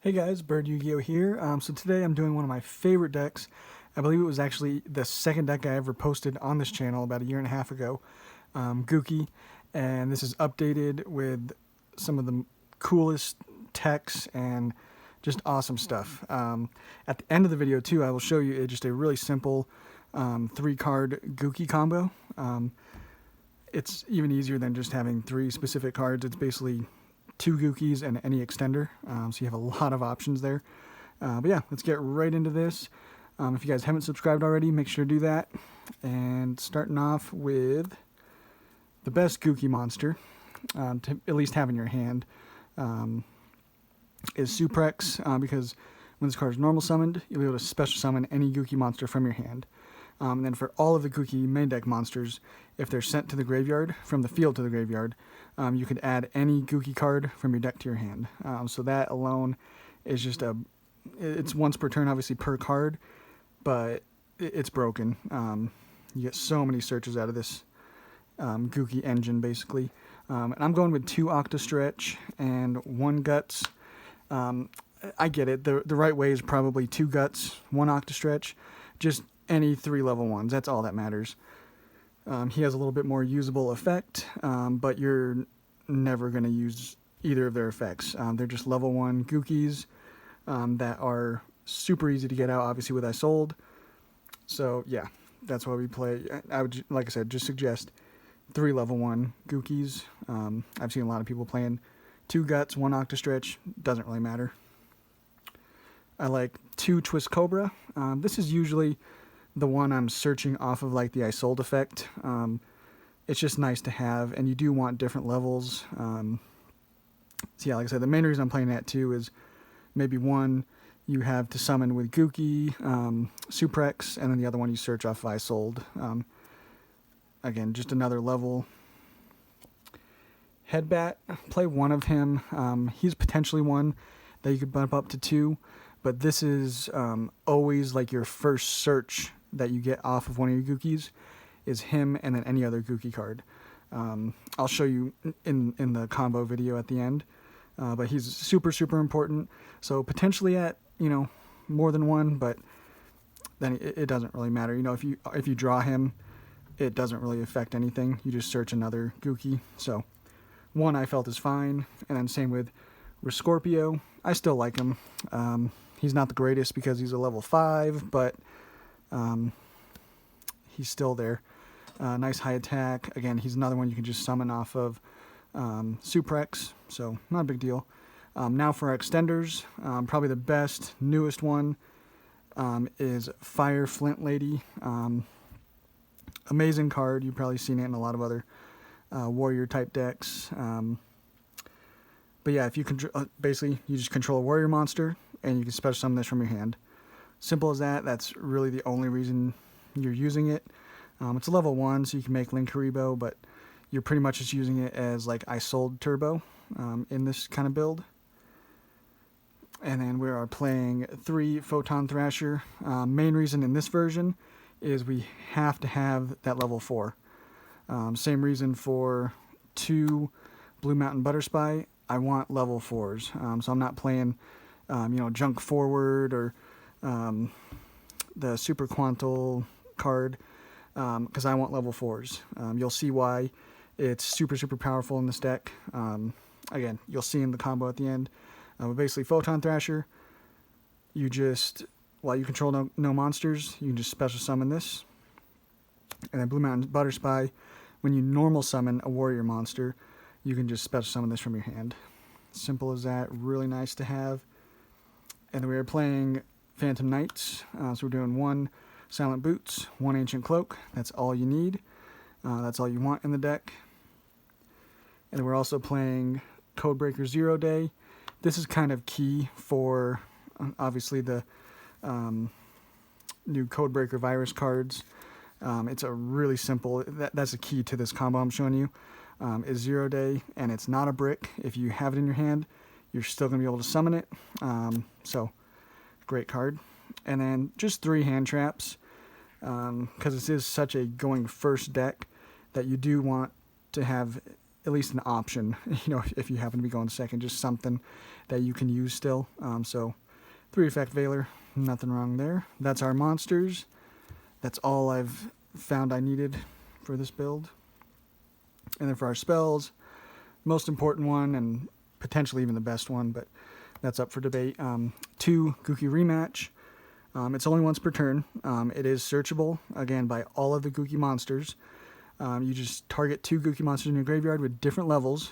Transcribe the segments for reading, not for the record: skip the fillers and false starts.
Hey guys, Bird Yu-Gi-Oh here. So today I'm doing one of my favorite decks. I believe it was actually the second deck I ever posted on this channel about a year and a half ago, Gouki, and this is updated with some of the coolest techs and just awesome stuff. At the end of the video too, I will show you just a really simple 3-card Gouki combo. It's even easier than just having 3 specific cards. It's basically 2 Goukis and any extender, so you have a lot of options there. But yeah, let's get right into this. If you guys haven't subscribed already, make sure to do that. And starting off with the best Gouki monster to at least have in your hand is Suprex, because when this card is normal summoned, you'll be able to special summon any Gouki monster from your hand. And then for all of the Gouki main deck monsters, if they're sent to the graveyard, from the field to the graveyard, you could add any Gouki card from your deck to your hand. So that alone is just it's once per turn, obviously per card, but it's broken. You get so many searches out of this Gouki engine, basically. And I'm going with 2 Octastretch and 1 Guts. I get it. The right way is probably 2 Guts, 1 Octastretch, just any 3 level 1s. That's all that matters. He has a little bit more usable effect, but you're never going to use either of their effects. They're just level 1 Goukis that are super easy to get out, obviously, with Isold. So, yeah, that's why we play. I would, like I said, just suggest 3 level 1 Goukis. I've seen a lot of people playing 2 Guts, 1 Octastretch. Doesn't really matter. I like 2 Twist Cobra. This is usually the one I'm searching off of, like the Isold effect. It's just nice to have, and you do want different levels. So yeah, like I said, the main reason I'm playing that too is maybe one you have to summon with Gouki, Suprex, and then the other one you search off of Isold. Again, just another level. Headbat, play 1 of him. He's potentially one that you could bump up to 2, but this is always like your first search that you get off of one of your Goukis is him and then any other Gouki card. I'll show you in the combo video at the end, but he's super important. So potentially at more than 1, but then it doesn't really matter. If you draw him, it doesn't really affect anything. You just search another Gouki. So 1 I felt is fine, and then same with Scorpio. I still like him. He's not the greatest because he's a level 5, but he's still there. Nice high attack. Again, he's another one you can just summon off of Suprex, so not a big deal. Now for our extenders, probably the best, newest one is Fire Flint Lady. Amazing card. You've probably seen it in a lot of other warrior type decks. But yeah, if you basically you just control a warrior monster and you can special summon this from your hand. Simple as that. That's really the only reason you're using it. It's a level 1, so you can make Link Haribo, but you're pretty much just using it as like Isold Turbo in this kind of build. And then we are playing 3 Photon Thrasher. Main reason in this version is we have to have that level 4. Same reason for 2 Blue Mountain Butterspy. I want level 4s, so I'm not playing Junk Forward or the Super Quantal card, because I want level 4s. You'll see why it's super powerful in this deck. Again, you'll see in the combo at the end. But basically, Photon Thrasher, you just, while you control no monsters, you can just special summon this. And then Blue Mountain Butterspy, when you normal summon a warrior monster, you can just special summon this from your hand. Simple as that. Really nice to have. And then we are playing Phantom Knights. So we're doing 1 Silent Boots, 1 Ancient Cloak. That's all you need. That's all you want in the deck. And we're also playing Codebreaker 0 Day. This is kind of key for, obviously, the new Codebreaker virus cards. It's a really simple, that's a key to this combo I'm showing you, is 0 Day, and it's not a brick. If you have it in your hand, you're still going to be able to summon it. So, great card. And then just 3 hand traps, because this is such a going first deck that you do want to have at least an option, if you happen to be going second, just something that you can use still. So 3 effect Veiler, nothing wrong there. That's our monsters. That's all I've found I needed for this build. And then for our spells, most important one, and potentially even the best one, but that's up for debate. 2 Gouki Rematch. It's only once per turn. It is searchable, again, by all of the Gouki monsters. You just target 2 Gouki monsters in your graveyard with different levels,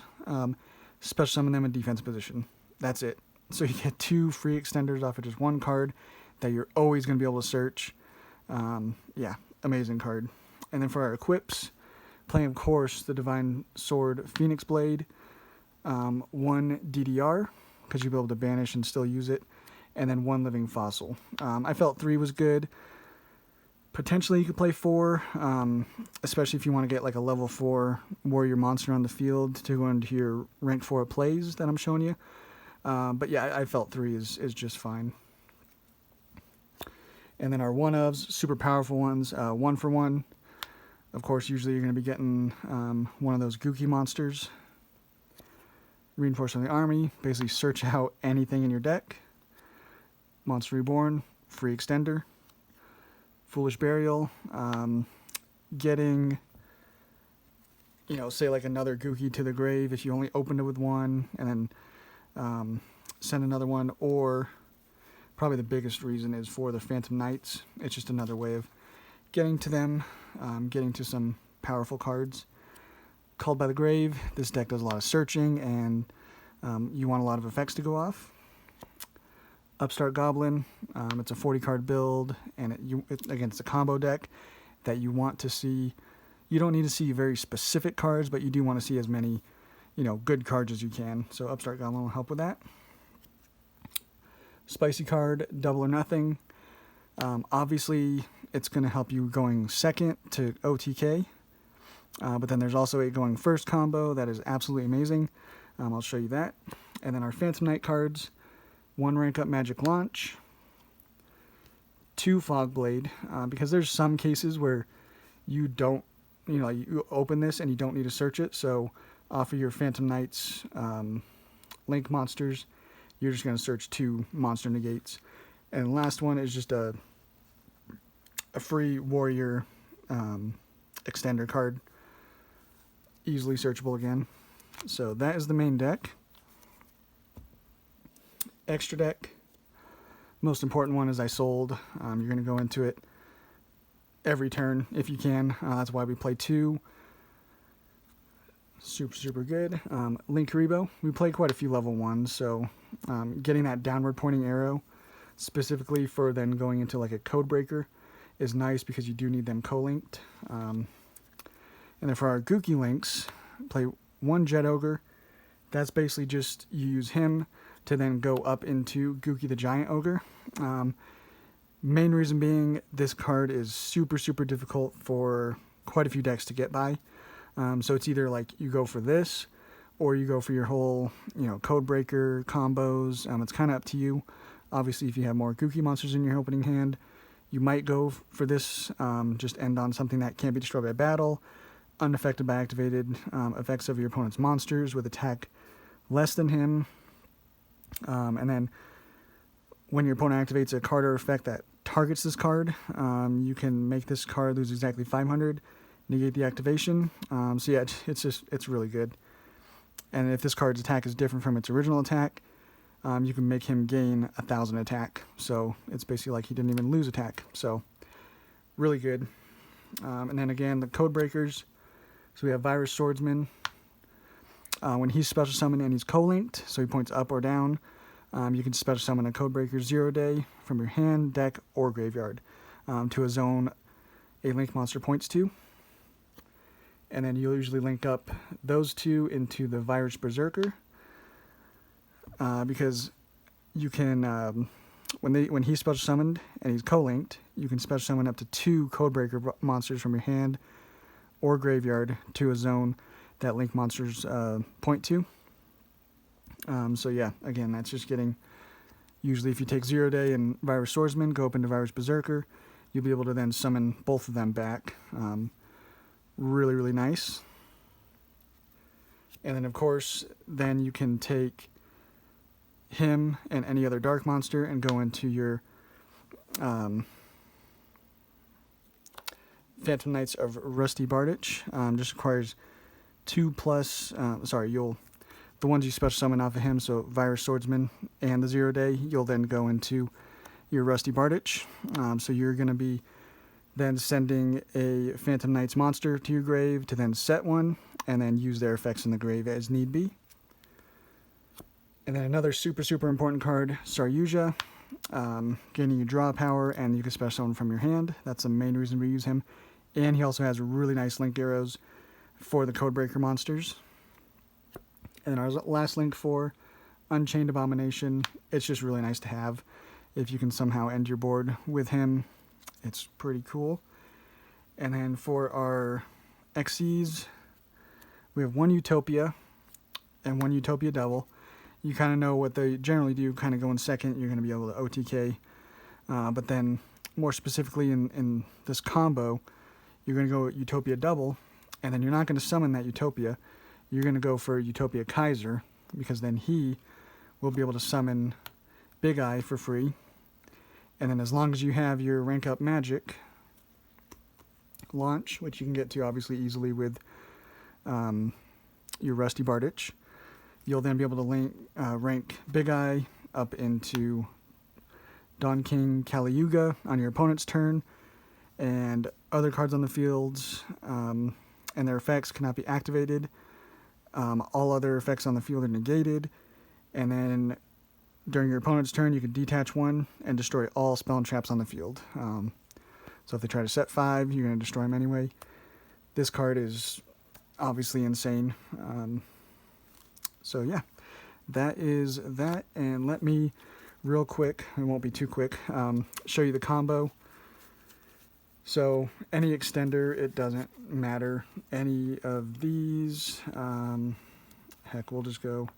special summon them in defense position. That's it. So you get 2 free extenders off of just 1 card that you're always going to be able to search. Yeah, amazing card. And then for our equips, playing, of course, the Divine Sword Phoenix Blade, 1 DDR, because you'll be able to banish and still use it, and then 1 Living Fossil. I felt 3 was good. Potentially you could play 4, especially if you want to get like a level 4 warrior monster on the field to go into your rank 4 plays that I'm showing you. But yeah, I felt 3 is just fine. And then our 1-ofs, super powerful ones, 1 for 1. Of course, usually you're going to be getting one of those Gouki monsters. Reinforcement of the Army, basically search out anything in your deck. Monster Reborn, free extender. Foolish Burial, getting, say like another Gouki to the grave if you only opened it with 1, and then send another one, or probably the biggest reason is for the Phantom Knights. It's just another way of getting to them, getting to some powerful cards. Called by the Grave, this deck does a lot of searching, and you want a lot of effects to go off. Upstart Goblin, it's a 40-card build, and again, it's a combo deck that you want to see. You don't need to see very specific cards, but you do want to see as many, good cards as you can. So Upstart Goblin will help with that. Spicy card, Double or Nothing. Obviously, it's going to help you going second to OTK, but then there's also a going first combo that is absolutely amazing. I'll show you that. And then our Phantom Knight cards. 1 rank up magic launch, 2 fog blade, because there's some cases where you don't, you open this and you don't need to search it. So off of your Phantom Knights link monsters, you're just going to search 2 monster negates. And the last one is just a free warrior extender card, easily searchable again. So that is the main deck. Extra deck, most important one is I sold. You're going to go into it every turn if you can. That's why we play 2. Super good. Link Rebo, we play quite a few level 1s, so getting that downward pointing arrow specifically for then going into like a code breaker is nice because you do need them co-linked. And then for our Gouki links, play 1 Jet Ogre. That's basically just you use him to then go up into Gouki the Giant Ogre. Main reason being this card is super difficult for quite a few decks to get by. So it's either like you go for this or you go for your whole, code breaker combos. It's kind of up to you. Obviously, if you have more Gouki monsters in your opening hand, you might go for this, just end on something that can't be destroyed by battle, unaffected by activated effects of your opponent's monsters with attack less than him. And then when your opponent activates a card or effect that targets this card, you can make this card lose exactly 500, negate the activation. So yeah, it's really good. And if this card's attack is different from its original attack, you can make him gain 1,000 attack. So it's basically like he didn't even lose attack. So really good. And then again, the code breakers. So we have Virus Swordsman. When he's special summoned and he's co-linked, so he points up or down, you can special summon a Codebreaker 0-day from your hand, deck, or graveyard to a zone a link monster points to. And then you'll usually link up those 2 into the Virus Berserker, because you can, when he's special summoned and he's co-linked, you can special summon up to 2 Codebreaker monsters from your hand or graveyard to a zone that link monsters point to. So yeah, again, that's just getting, usually if you take 0-day and Virus Swordsman, go up into Virus Berserker, you'll be able to then summon both of them back. Really nice. And then of course, then you can take him and any other dark monster and go into your Phantom Knights of Rusty Bardich. Just requires 2+, the ones you special summon off of him, so Virus Swordsman and the 0 Day, you'll then go into your Rusty Bardich. So you're going to be then sending a Phantom Knights monster to your grave to then set one, and then use their effects in the grave as need be. And then another super important card, Saryuja, gaining you draw power, and you can special summon from your hand. That's the main reason we use him. And he also has really nice link arrows for the Codebreaker monsters. And our last link for Unchained Abomination, it's just really nice to have. If you can somehow end your board with him, it's pretty cool. And then for our XCs, we have one Utopia and one Utopia Double. You kind of know what they generally do, kind of go in second. You're going to be able to OTK. But then more specifically in this combo, you're going to go Utopia Double, and then you're not going to summon that Utopia. You're going to go for Utopia Kaiser, because then he will be able to summon Big Eye for free. And then as long as you have your rank up magic launch, which you can get to obviously easily with your Rusty Bardich, you'll then be able to rank Big Eye up into Dawn King Kali-Yuga on your opponent's turn, and other cards on the fields and their effects cannot be activated. All other effects on the field are negated, and then during your opponent's turn, you can detach one and destroy all spell and traps on the field. So if they try to set 5, you're going to destroy them anyway. This card is obviously insane. So yeah, that is that. And let me, real quick, it won't be too quick, show you the combo. So any extender, it doesn't matter. Any of these, heck, we'll just go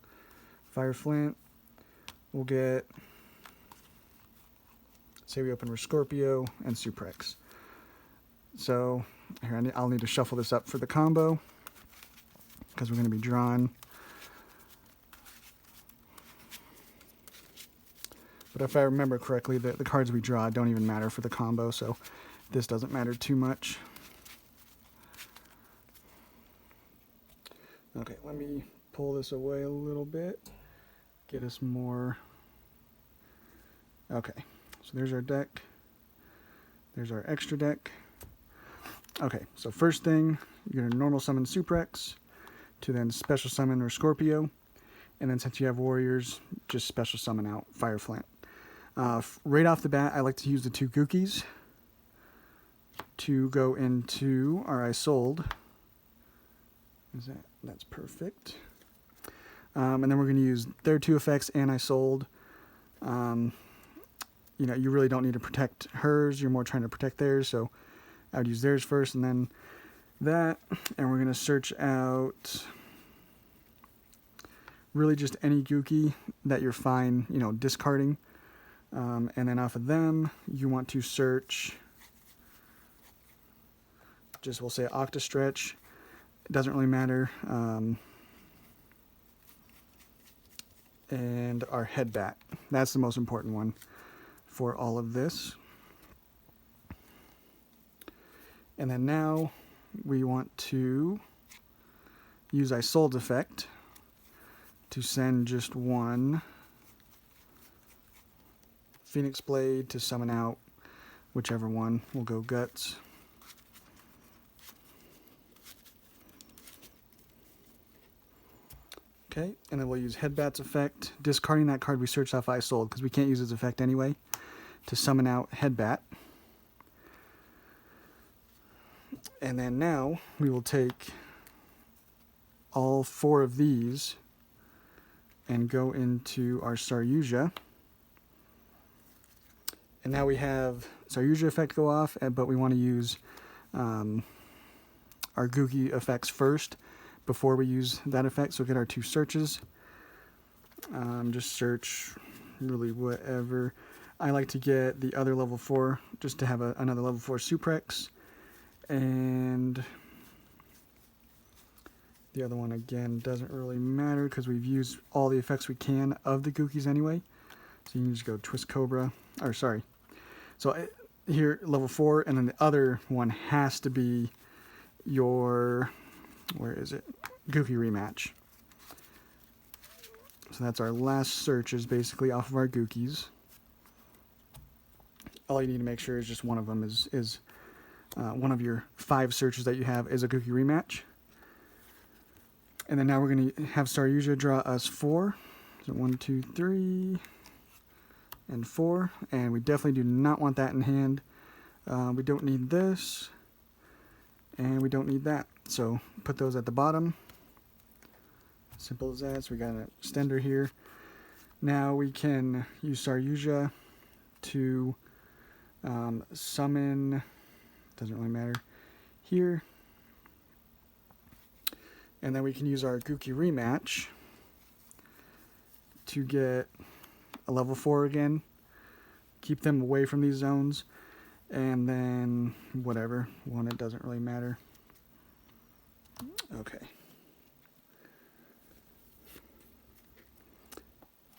Fire Flint. We'll get, say we open Scorpio and Suprex. So here, I'll need to shuffle this up for the combo, because we're going to be drawing. But if I remember correctly, the cards we draw don't even matter for the combo, so this doesn't matter too much. Okay, let me pull this away a little bit, get us more. Okay, so there's our deck. There's our extra deck. Okay, so first thing, you're going to normal summon Suprex to then special summon Scorpio, and then since you have warriors, just special summon out Fire Flint. Right off the bat, I like to use the 2 Goukis to go into our I Sold. That's perfect. And then we're going to use their 2 effects and I Sold. You know, you really don't need to protect hers. You're more trying to protect theirs, so I would use theirs first and then that. And we're going to search out really just any Gouki that you're fine, you know, discarding. And then off of them, you want to search, just we'll say Octastretch. It doesn't really matter. And our Headbat. That's the most important one for all of this. And then now we want to use Isolde's effect to send just one Phoenix Blade to summon out whichever one. We'll go Guts. Okay, and then we'll use Headbat's effect, discarding that card we searched off Isolde, because we can't use its effect anyway, to summon out Headbat. And then now we will take all 4 of these and go into our Saryuja. And now we have Saryuja effect go off, but we want to use our Gouki effects first before we use that effect. So get our 2 searches. Just search really whatever. I like to get the other level 4 just to have another level 4 Suprex. And The other one, again, doesn't really matter because we've used all the effects we can of the Goukis anyway. So you can just go Twist Cobra, or sorry. So here, level 4, and then the other one has to be your, where is it? Gouki rematch. So that's our last searches, basically, off of our Goukis. All you need to make sure is just one of them is one of your 5 searches that you have is a Gouki rematch. And then now we're going to have Saryuja draw us 4. So 1, 2, 3, and 4. And we definitely do not want that in hand. We don't need this. And we don't need that. So put those at the bottom. Simple as that. So we got an extender here. Now we can use Saryuja to summon, doesn't really matter, here. And then we can use our Gouki rematch to get a level 4 again. Keep them away from these zones. And then whatever, one, it doesn't really matter. Okay.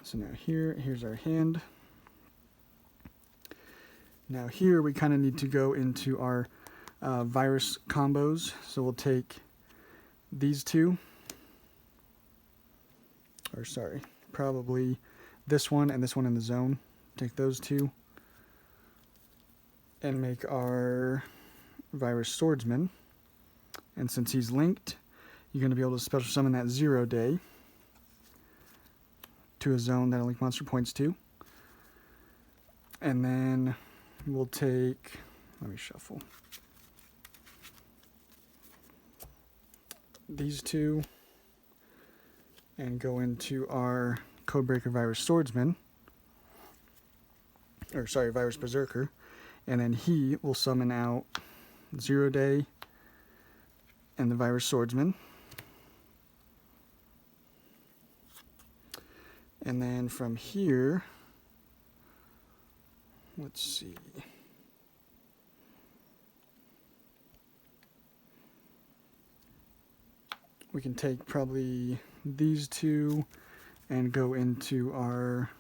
So now here's our hand. Now here we kind of need to go into our virus combos. So we'll take these two. Or sorry, probably this one and this one in the zone. Take those two. And make our virus Swordsman. And since he's linked, you're going to be able to special summon that 0 day to a zone that a link monster points to. And then we'll take, let me shuffle, these two and go into our Codebreaker Virus Swordsman, or sorry, Virus Berserker, and then he will summon out 0 day and the Virus Swordsman. And then from here, let's see. We can take probably these two and go into our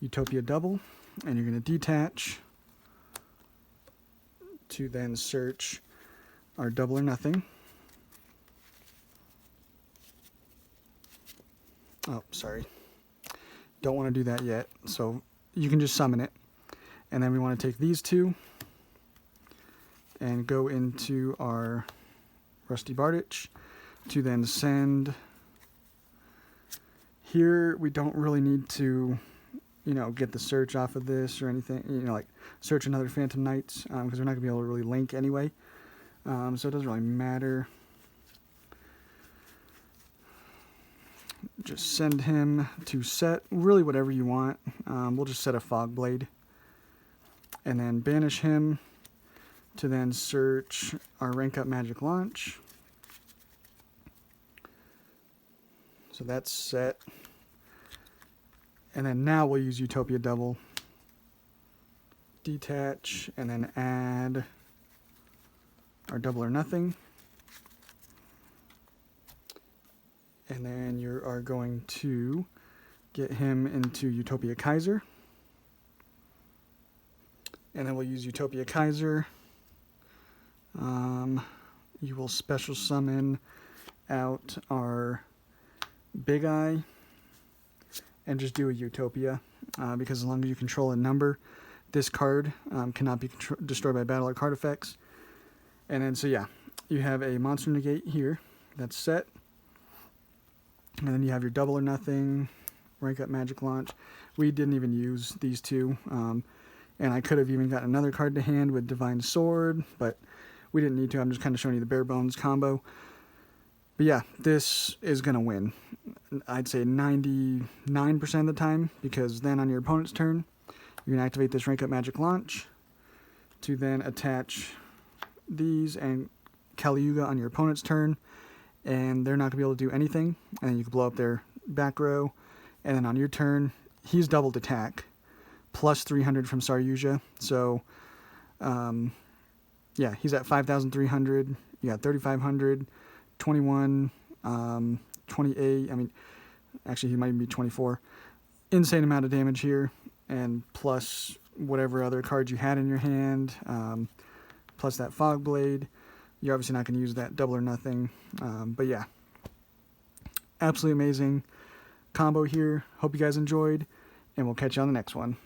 Utopia double, and you're going to detach to then search our double or nothing. Oh, sorry. Don't want to do that yet. So you can just summon it. And then we want to take these two and go into our Rusty Bardich to then send. Here we don't really need to, get the search off of this or anything. Like search another Phantom Knights because we're not going to be able to really link anyway. So it doesn't really matter. Just send him to set really whatever you want. We'll just set a Fog Blade. And then banish him to then search our Rank Up Magic Launch. So that's set. And then now we'll use Utopia Double. Detach and then add our Double or Nothing. And then you are going to get him into Utopia Kaiser. And then we'll use Utopia Kaiser. You will special summon out our Big Eye and just do a Utopia. Because as long as you control a number, this card cannot be destroyed by battle or card effects. And then, so yeah, you have a Monster Negate here that's set. And then you have your Double or Nothing, Rank Up Magic Launch. We didn't even use these two. And I could have even got another card to hand with Divine Sword, but we didn't need to. I'm just kind of showing you the bare bones combo. But yeah, this is going to win. I'd say 99% of the time, because then on your opponent's turn, you're going to activate this Rank Up Magic Launch to then attach these and Kali Yuga on your opponent's turn. And they're not going to be able to do anything. And then you can blow up their back row. And then on your turn, he's doubled attack. Plus 300 from Saryuja. So, yeah, he's at 5,300. You got 3,500. 21, 28. I mean, actually, he might even be 24. Insane amount of damage here, and plus whatever other cards you had in your hand, plus that fog blade. You're obviously not going to use that double or nothing, but yeah, absolutely amazing combo here. Hope you guys enjoyed, and we'll catch you on the next one.